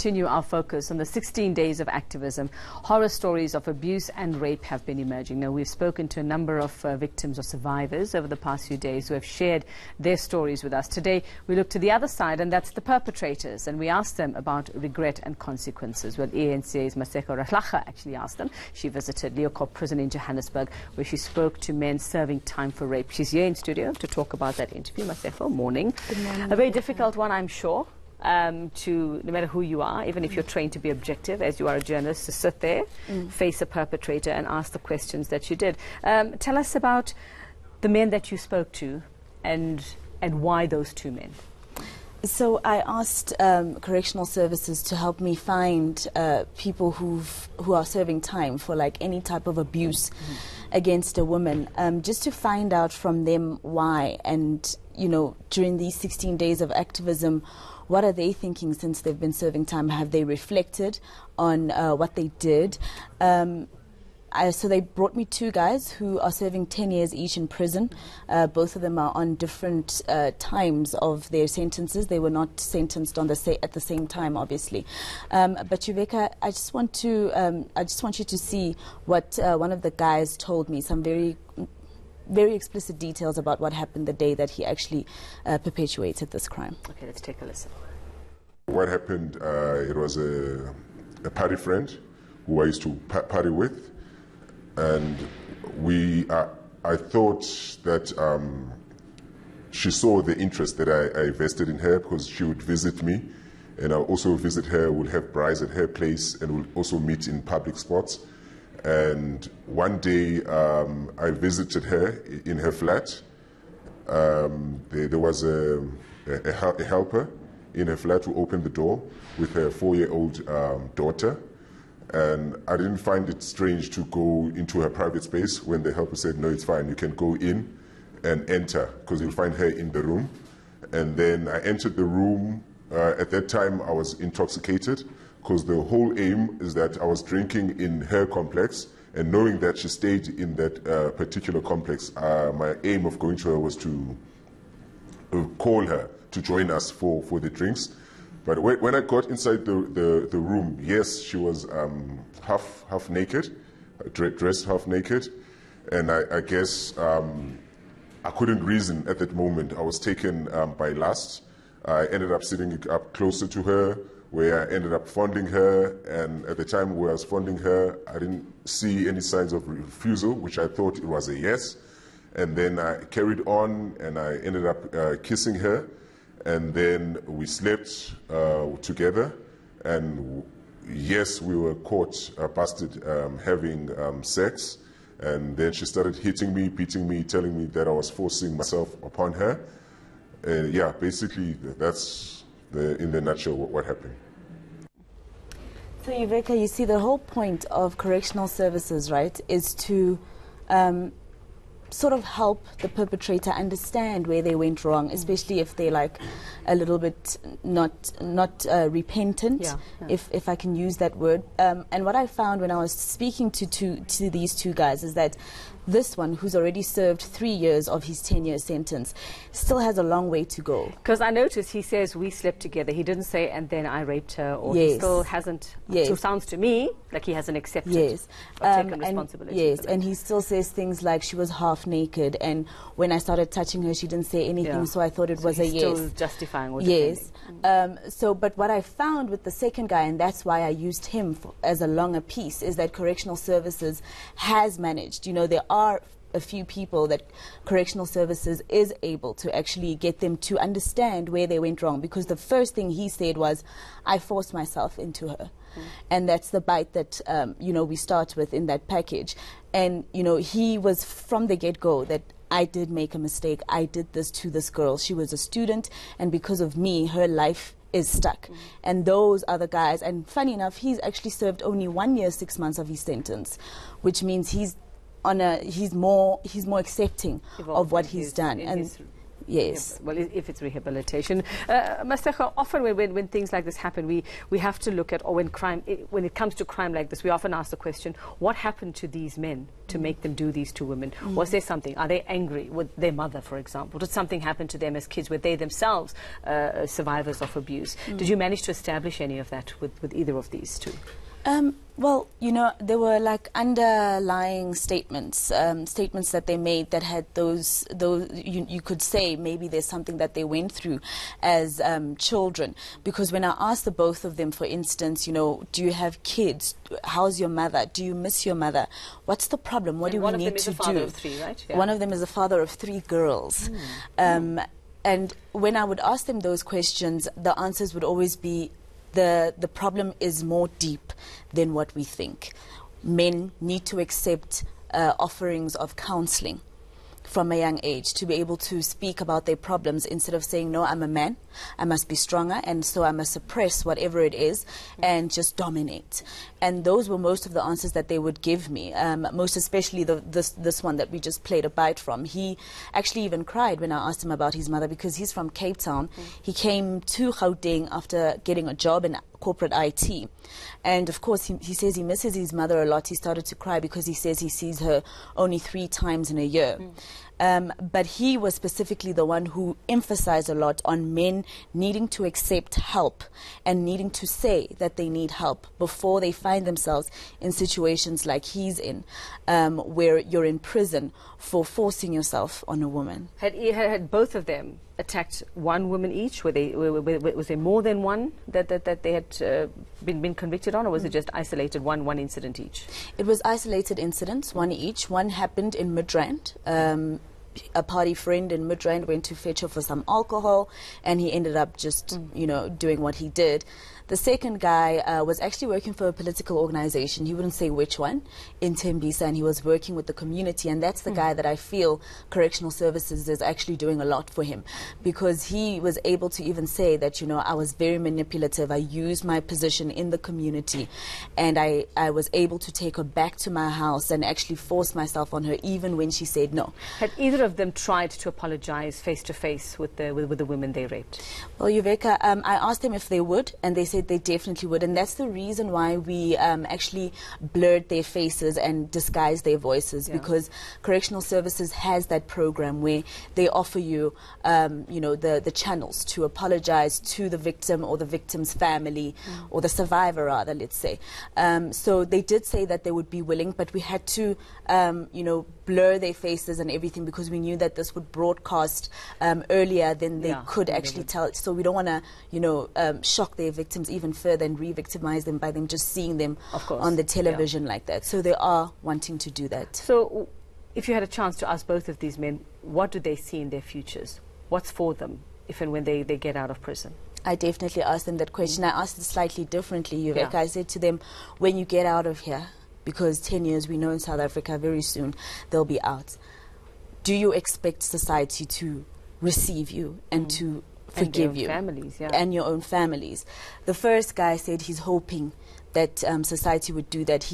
continue our focus on the 16 days of activism. Horror stories of abuse and rape have been emerging. Now, we've spoken to a number of victims or survivors over the past few days who have shared their stories with us. Today, we look to the other side, and that's the perpetrators, and we ask them about regret and consequences. Well, eNCA's Masego Rahlaga actually asked them. She visited Leeuwkop prison in Johannesburg, where she spoke to men serving time for rape. She's here in studio to talk about that interview. Masego, morning. Good morning. A very difficult one, I'm sure. To no matter who you are, even if you're trained to be objective, as you are a journalist, to sit there, face a perpetrator and ask the questions that you did. Tell us about the men that you spoke to and why those two men. So I asked correctional services to help me find people who are serving time for like any type of abuse against a woman, just to find out from them why, and you know, during these 16 days of activism, what are they thinking since they've been serving time? Have they reflected on what they did? So they brought me two guys who are serving 10 years each in prison. Both of them are on different times of their sentences. They were not sentenced on at the same time, obviously. But Leeuwkop, I just want you to see what one of the guys told me. Some very explicit details about what happened the day that he actually perpetuated this crime. Okay, let's take a listen. What happened, it was a party friend who I used to party with, and I thought that she saw the interest that I vested in her, because she would visit me, and I'll also visit her, we'll have brides at her place, and we'll also meet in public spots. And one day I visited her in her flat. There was a helper in her flat who opened the door with her 4-year-old daughter. And I didn't find it strange to go into her private space when the helper said, no, it's fine, you can go in and enter, because you'll find her in the room. And then I entered the room. At that time, I was intoxicated, because the whole aim is that I was drinking in her complex, and knowing that she stayed in that particular complex, my aim of going to her was to call her to join us for the drinks. But when I got inside the room, yes, she was half naked, dressed half naked, and I guess I couldn't reason at that moment. I was taken by lust. I ended up sitting up closer to her, where I ended up fondling her, and at the time where I was fondling her, I didn't see any signs of refusal, which I thought it was a yes. And then I carried on, and I ended up kissing her, and then we slept together, and yes, we were caught, busted having sex, and then she started hitting me, beating me, telling me that I was forcing myself upon her. Yeah, basically, that's in the nutshell what happened. So Leeuwkop, you see, the whole point of correctional services, right, is to sort of help the perpetrator understand where they went wrong, especially if they're like a little bit not repentant, if I can use that word. And what I found when I was speaking to these two guys is that this one, who's already served 3 years of his 10-year sentence, still has a long way to go. Because I noticed he says we slept together. He didn't say, and then I raped her, or he still hasn't. Yes. So it sounds to me like he hasn't accepted or taken responsibility. Yes, and he still says things like she was half naked, and when I started touching her, she didn't say anything, so I thought it was a yes. Still justifying or defending. Yes. But what I found with the second guy, and that's why I used him as a longer piece, is that correctional services has managed. You know, there are a few people that correctional services is able to actually get them to understand where they went wrong, because the first thing he said was, I forced myself into her. And that's the bite that you know, we start with in that package. And you know, he was from the get-go that I did make a mistake. I did this to this girl. She was a student, and because of me, her life is stuck. And those are the guys. And funny enough, he's actually served only 1 year, 6 months of his sentence, which means he's more accepting of what he's done. Yes. Well, if it's rehabilitation. Masego, often when things like this happen, we have to look at, or when it comes to crime like this, we often ask the question, what happened to these men to make them do these to women? Was there something? Are they angry with their mother, for example? Did something happen to them as kids? Were they themselves survivors of abuse? Did you manage to establish any of that with either of these two? Well, you know, there were like underlying statements that they made that had those you could say maybe there's something that they went through as children. Because when I asked the both of them, for instance, you know, do you have kids? How's your mother? Do you miss your mother? What's the problem? What do we need to do? One of them is a father of 3, right? Yeah. One of them is a father of 3 girls. And when I would ask them those questions, the answers would always be, the problem is more deep than what we think. Men need to accept offerings of counseling from a young age to be able to speak about their problems instead of saying, no, I'm a man, I must be stronger, and so I must suppress whatever it is and just dominate. And those were most of the answers that they would give me, most especially this one that we just played a bite from. He actually even cried when I asked him about his mother, because he's from Cape Town. He came to Gauteng after getting a job in corporate IT. And of course, he says he misses his mother a lot. He started to cry because he says he sees her only 3 times in a year. But he was specifically the one who emphasized a lot on men needing to accept help and needing to say that they need help before they find themselves in situations like he's in, where you're in prison for forcing yourself on a woman. Had both of them attacked one woman each? Was there more than one that they had been convicted on, or was it just isolated one incident each? It was isolated incidents, one each. One happened in Midrand. A party friend in Midrand went to fetch her for some alcohol, and he ended up just, you know, doing what he did. The second guy was actually working for a political organization. He wouldn't say which one, in Tembisa, and he was working with the community. And that's the guy that I feel Correctional Services is actually doing a lot for him, because he was able to even say that, you know, I was very manipulative. I used my position in the community, and I was able to take her back to my house and actually force myself on her, even when she said no. Had either of them tried to apologize face to face with the women they raped? Well, Yuveka, I asked them if they would, and they said they definitely would, and that's the reason why we actually blurred their faces and disguised their voices, because Correctional Services has that program where they offer you, you know, the channels to apologize to the victim or the victim's family, or the survivor rather, let's say. So they did say that they would be willing, but we had to, you know, blur their faces and everything, because we knew that this would broadcast earlier than they could actually tell. So we don't want to, you know, shock their victims even further and re-victimize them by them just seeing them on the television like that. So they are wanting to do that. So if you had a chance to ask both of these men, what do they see in their futures? What's for them if and when they get out of prison? I definitely asked them that question. I asked it slightly differently, Yuveka. I said to them, when you get out of here, because 10 years, we know in South Africa very soon they'll be out, do you expect society to receive you and to forgive you? Families, and your own families. The first guy said he's hoping that society would do that.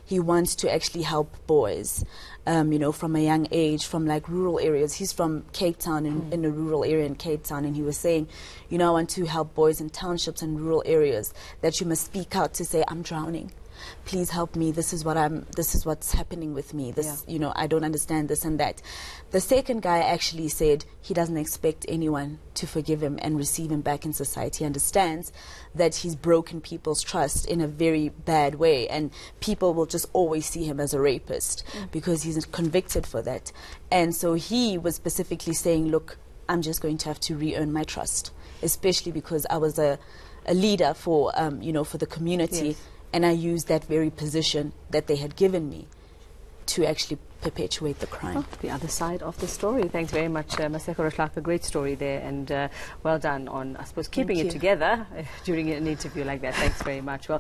He wants to actually help boys, you know, from a young age, from like rural areas. He's from Cape Town, in a rural area in Cape Town, and he was saying, you know, I want to help boys in townships and rural areas, that you must speak out to say, I'm drowning. Please help me. This is what's happening with me. You know, I don't understand this and that. The second guy actually said he doesn't expect anyone to forgive him and receive him back in society. He understands that he's broken people's trust in a very bad way, and people will just always see him as a rapist because he's convicted for that. And so he was specifically saying, look, I'm just going to have to re-earn my trust, especially because I was a leader for, you know, for the community. And I used that very position that they had given me to actually perpetuate the crime. The other side of the story. Thanks very much, Masego Rahlaga. Great story there, and well done on, I suppose, keeping it together during an interview like that. Thanks very much. Well.